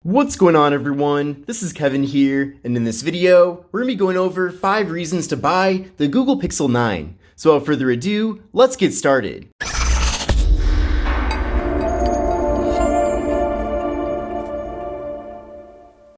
What's going on, everyone? This is Kevin here, and in this video, we're going to be going over 5 reasons to buy the Google Pixel 9. So without further ado, let's get started.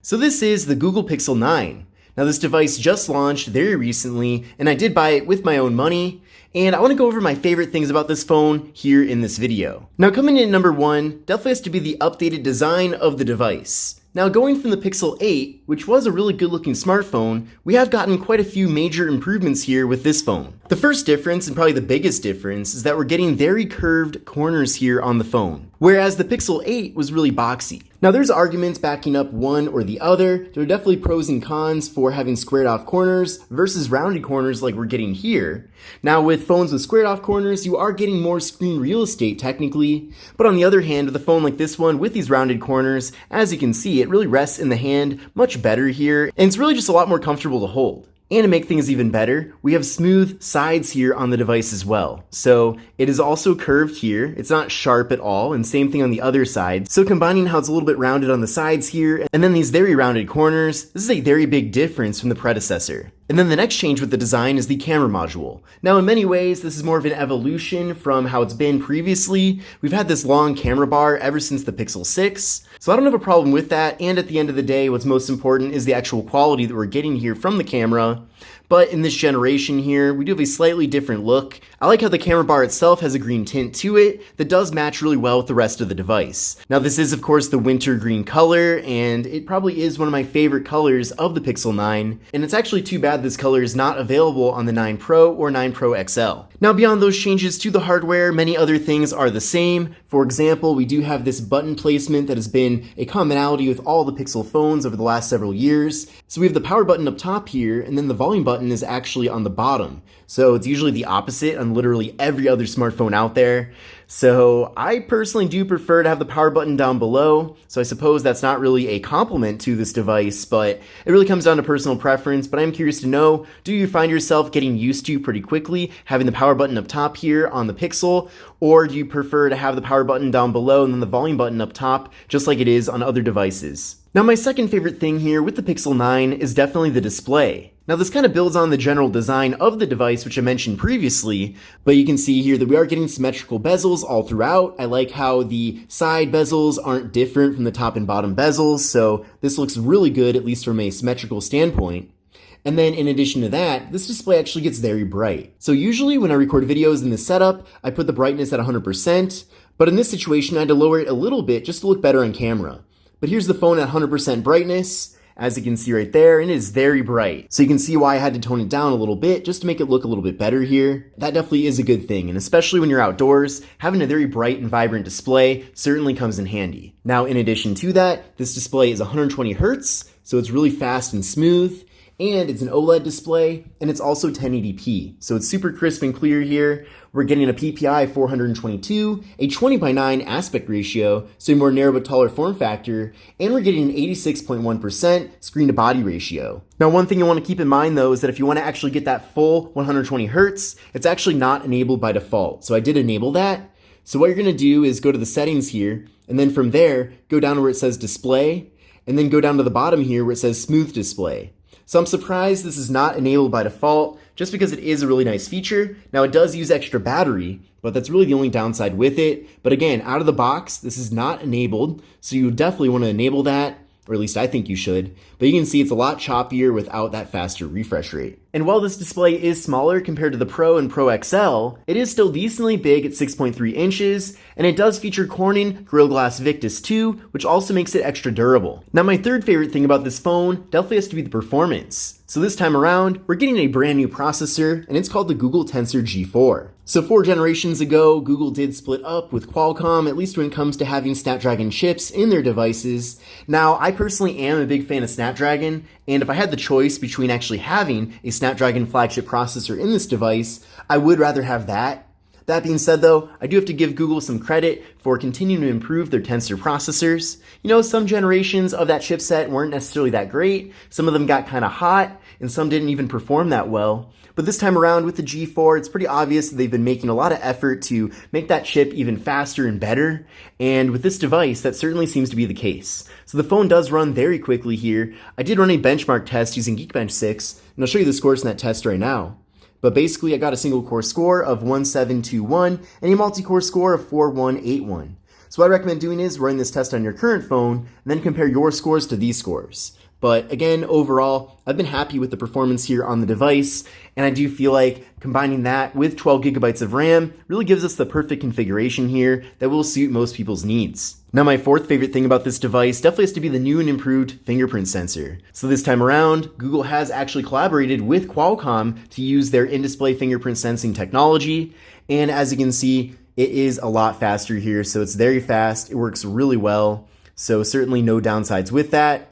So this is the Google Pixel 9. Now this device just launched very recently, and I did buy it with my own money, and I want to go over my favorite things about this phone here in this video. Now coming in at number 1 definitely has to be the updated design of the device. Now going from the Pixel 8, which was a really good looking smartphone, we have gotten quite a few major improvements here with this phone. The first difference, and probably the biggest difference, is that we're getting very curved corners here on the phone, whereas the Pixel 8 was really boxy. Now there's arguments backing up one or the other. There are definitely pros and cons for having squared off corners versus rounded corners like we're getting here. Now with phones with squared off corners, you are getting more screen real estate technically, but on the other hand, with a phone like this one with these rounded corners, as you can see, it really rests in the hand much better here, and it's really just a lot more comfortable to hold. And to make things even better, we have smooth sides here on the device as well. So it is also curved here. It's not sharp at all, and same thing on the other side. So combining how it's a little bit rounded on the sides here, and then these very rounded corners, this is a very big difference from the predecessor. And then the next change with the design is the camera module. Now in many ways, this is more of an evolution from how it's been previously. We've had this long camera bar ever since the Pixel 6, so I don't have a problem with that, and at the end of the day, what's most important is the actual quality that we're getting here from the camera. But in this generation here, we do have a slightly different look. I like how the camera bar itself has a green tint to it that does match really well with the rest of the device. Now this is of course the winter green color, and it probably is one of my favorite colors of the Pixel 9, and it's actually too bad this color is not available on the 9 Pro or 9 Pro XL. Now beyond those changes to the hardware, many other things are the same. For example, we do have this button placement that has been a commonality with all the Pixel phones over the last several years. So we have the power button up top here, and then the volume button is actually on the bottom. So it's usually the opposite on literally every other smartphone out there. So I personally do prefer to have the power button down below. So I suppose that's not really a compliment to this device, but it really comes down to personal preference. But I'm curious to know, do you find yourself getting used to pretty quickly having the power button up top here on the Pixel? Or do you prefer to have the power button down below and then the volume button up top, just like it is on other devices? Now my second favorite thing here with the Pixel 9 is definitely the display. Now this kind of builds on the general design of the device, which I mentioned previously, but you can see here that we are getting symmetrical bezels all throughout. I like how the side bezels aren't different from the top and bottom bezels, so this looks really good, at least from a symmetrical standpoint. And then in addition to that, this display actually gets very bright. So usually when I record videos in this setup, I put the brightness at 100%, but in this situation I had to lower it a little bit just to look better on camera. But here's the phone at 100% brightness, as you can see right there, and it is very bright. So you can see why I had to tone it down a little bit just to make it look a little bit better here. That definitely is a good thing, and especially when you're outdoors, having a very bright and vibrant display certainly comes in handy. Now in addition to that, this display is 120 Hz, so it's really fast and smooth. And it's an OLED display, and it's also 1080p. So it's super crisp and clear here. We're getting a PPI 422, a 20:9 aspect ratio, so a more narrow but taller form factor, and we're getting an 86.1% screen to body ratio. Now one thing you want to keep in mind though is that if you want to actually get that full 120 Hz, it's actually not enabled by default. So I did enable that. So what you're gonna do is go to the settings here, and then from there, go down to where it says display, and then go down to the bottom here where it says smooth display. So I'm surprised this is not enabled by default, just because it is a really nice feature. Now it does use extra battery, but that's really the only downside with it. But again, out of the box, this is not enabled, so you definitely want to enable that, or at least I think you should. But you can see it's a lot choppier without that faster refresh rate. And while this display is smaller compared to the Pro and Pro XL, it is still decently big at 6.3 inches, and it does feature Corning Gorilla Glass Victus 2, which also makes it extra durable. Now my third favorite thing about this phone definitely has to be the performance. So this time around, we're getting a brand new processor, and it's called the Google Tensor G4. So 4 generations ago, Google did split up with Qualcomm, at least when it comes to having Snapdragon chips in their devices. Now, I personally am a big fan of Snapdragon, and if I had the choice between actually having a Snapdragon flagship processor in this device, I would rather have that. That being said though, I do have to give Google some credit for continuing to improve their Tensor processors. You know, some generations of that chipset weren't necessarily that great, some of them got kind of hot, and some didn't even perform that well. But this time around with the G4, it's pretty obvious that they've been making a lot of effort to make that chip even faster and better. And with this device, that certainly seems to be the case. So the phone does run very quickly here. I did run a benchmark test using Geekbench 6, and I'll show you the scores in that test right now. But basically, I got a single core score of 1721 and a multi-core score of 4181. So what I recommend doing is running this test on your current phone and then compare your scores to these scores. But again, overall, I've been happy with the performance here on the device, and I do feel like combining that with 12 gigabytes of RAM really gives us the perfect configuration here that will suit most people's needs. Now, my fourth favorite thing about this device definitely has to be the new and improved fingerprint sensor. So this time around, Google has actually collaborated with Qualcomm to use their in-display fingerprint sensing technology, and as you can see, it is a lot faster here, so it's very fast, it works really well, so certainly no downsides with that.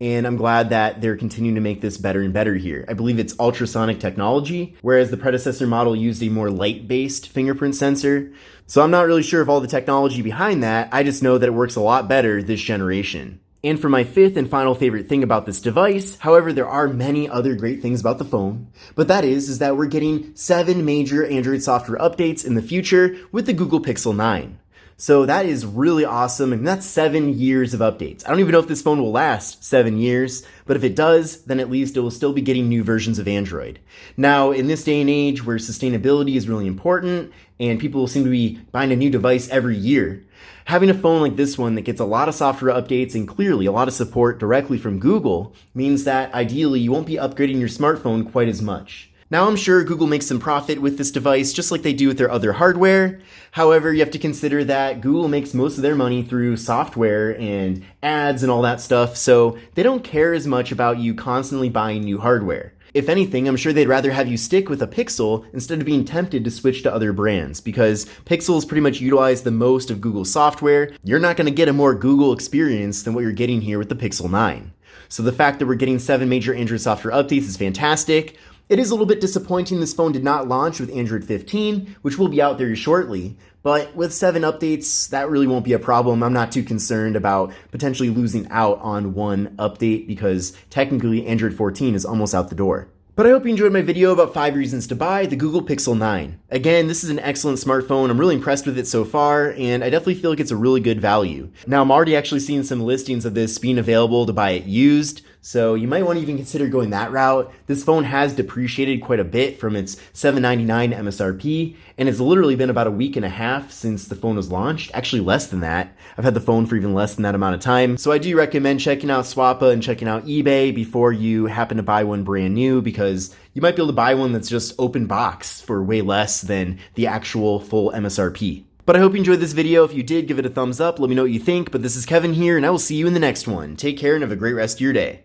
And I'm glad that they're continuing to make this better and better here. I believe it's ultrasonic technology, whereas the predecessor model used a more light-based fingerprint sensor. So I'm not really sure of all the technology behind that, I just know that it works a lot better this generation. And for my fifth and final favorite thing about this device, however, there are many other great things about the phone, but that is that we're getting 7 major Android software updates in the future with the Google Pixel 9. So that is really awesome, and that's 7 years of updates. I don't even know if this phone will last 7 years, but if it does, then at least it will still be getting new versions of Android. Now, in this day and age where sustainability is really important, and people seem to be buying a new device every year, having a phone like this one that gets a lot of software updates and clearly a lot of support directly from Google means that ideally you won't be upgrading your smartphone quite as much. Now, I'm sure Google makes some profit with this device just like they do with their other hardware. However, you have to consider that Google makes most of their money through software and ads and all that stuff, so they don't care as much about you constantly buying new hardware. If anything, I'm sure they'd rather have you stick with a Pixel instead of being tempted to switch to other brands, because Pixels pretty much utilize the most of Google's software. You're not going to get a more Google experience than what you're getting here with the Pixel 9. So the fact that we're getting 7 major Android software updates is fantastic. It is a little bit disappointing this phone did not launch with Android 15, which will be out there shortly, but with 7 updates, that really won't be a problem. I'm not too concerned about potentially losing out on one update because technically Android 14 is almost out the door. But I hope you enjoyed my video about 5 reasons to buy the Google Pixel 9. Again, this is an excellent smartphone. I'm really impressed with it so far, and I definitely feel like it's a really good value. Now, I'm already actually seeing some listings of this being available to buy it used, so you might want to even consider going that route. This phone has depreciated quite a bit from its $799 MSRP, and it's literally been about a week and a half since the phone was launched. Actually, less than that. I've had the phone for even less than that amount of time. So I do recommend checking out Swappa and checking out eBay before you happen to buy one brand new, because you might be able to buy one that's just open box for way less than the actual full MSRP. But I hope you enjoyed this video. If you did, give it a thumbs up. Let me know what you think. But this is Kevin here, and I will see you in the next one. Take care and have a great rest of your day.